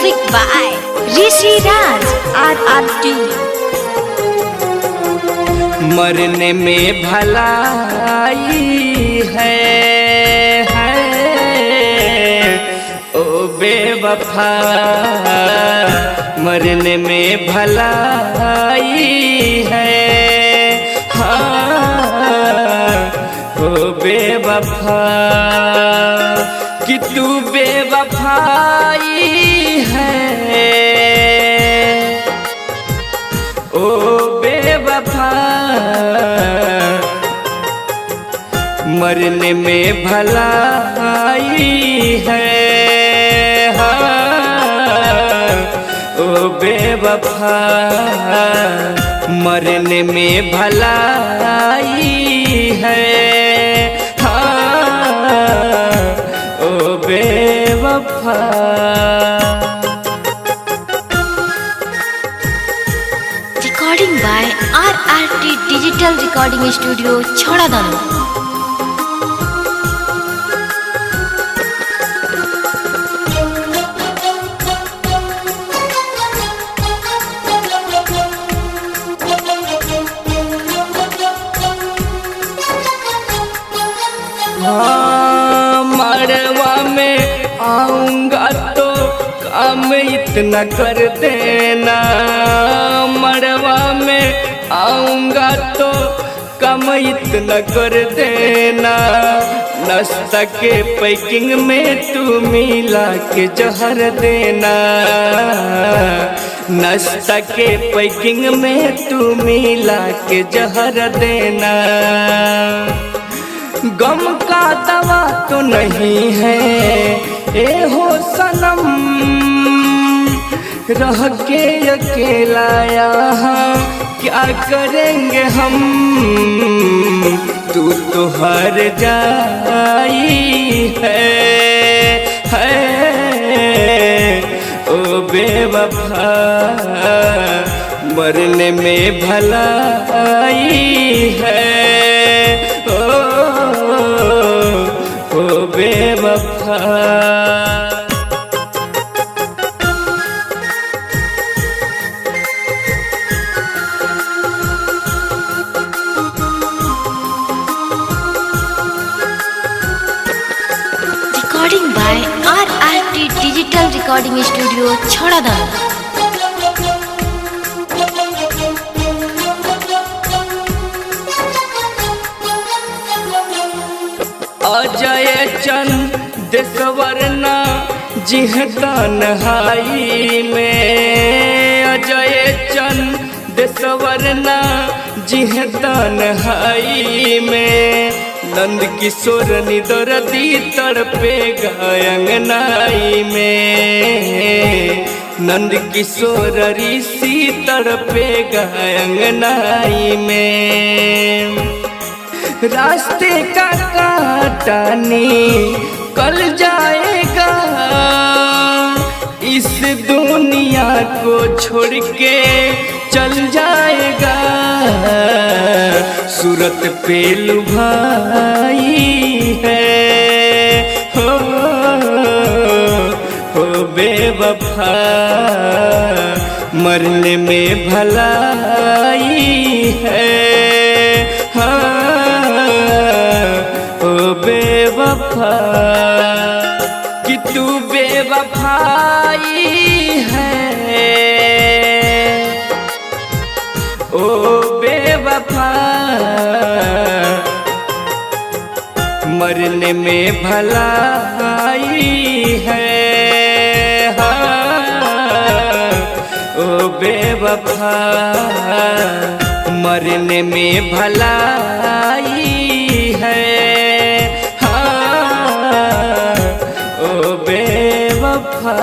Music by Rishi Raj RR2। मरने में भलाई है ओ बेवफा, मरने में भलाई है हाँ ओ बेवफा, कि तू बेवफाई है ओ बेवफा, मरने में भलाई है हाँ ओ बेवफा, मरने में भलाई है हाँ ओ बेवफा। Recording by RRT Digital Recording Studio, Chhadadanu। हाँ मरवा में आऊंगा तो काम इतना कर देना, मरवा में आऊंगा तो काम इतना कर देना, नाश्ता के पैकिंग में तू मिला के जहर देना, नाश्ता के पैकिंग में तू मिला के जहर देना। गम का दवा तो नहीं है ए हो सनम, रह के अकेला यहाँ क्या करेंगे हम, तू तो हार जाई है ओ बेवफा, मरने में भलाई है ओ बेवफा। Recording by RRT Digital Recording Studio, Chhadadanu। Ajay चंद देशवरना जिहता नहाई में, अजय चंद देशवरना जिहता नहाई में, नंद किशोर निदरदी तड़पेगा अंगनाई में, नंद किशोर ऋषि तड़पेगा अंगनाई में। रास्ते का कांटा निकल जाएगा, इस दुनिया को छोड़ के चल जाएगा, सूरत पे लुभाई है हो बेवफा, मरने में भलाई है ओ बेवफा, कि तू बेवफाई है ओ बेवफा, मरने में भलाई है हाँ ओ बेवफा, मरने में भलाई है हाँ ओ बेवफा।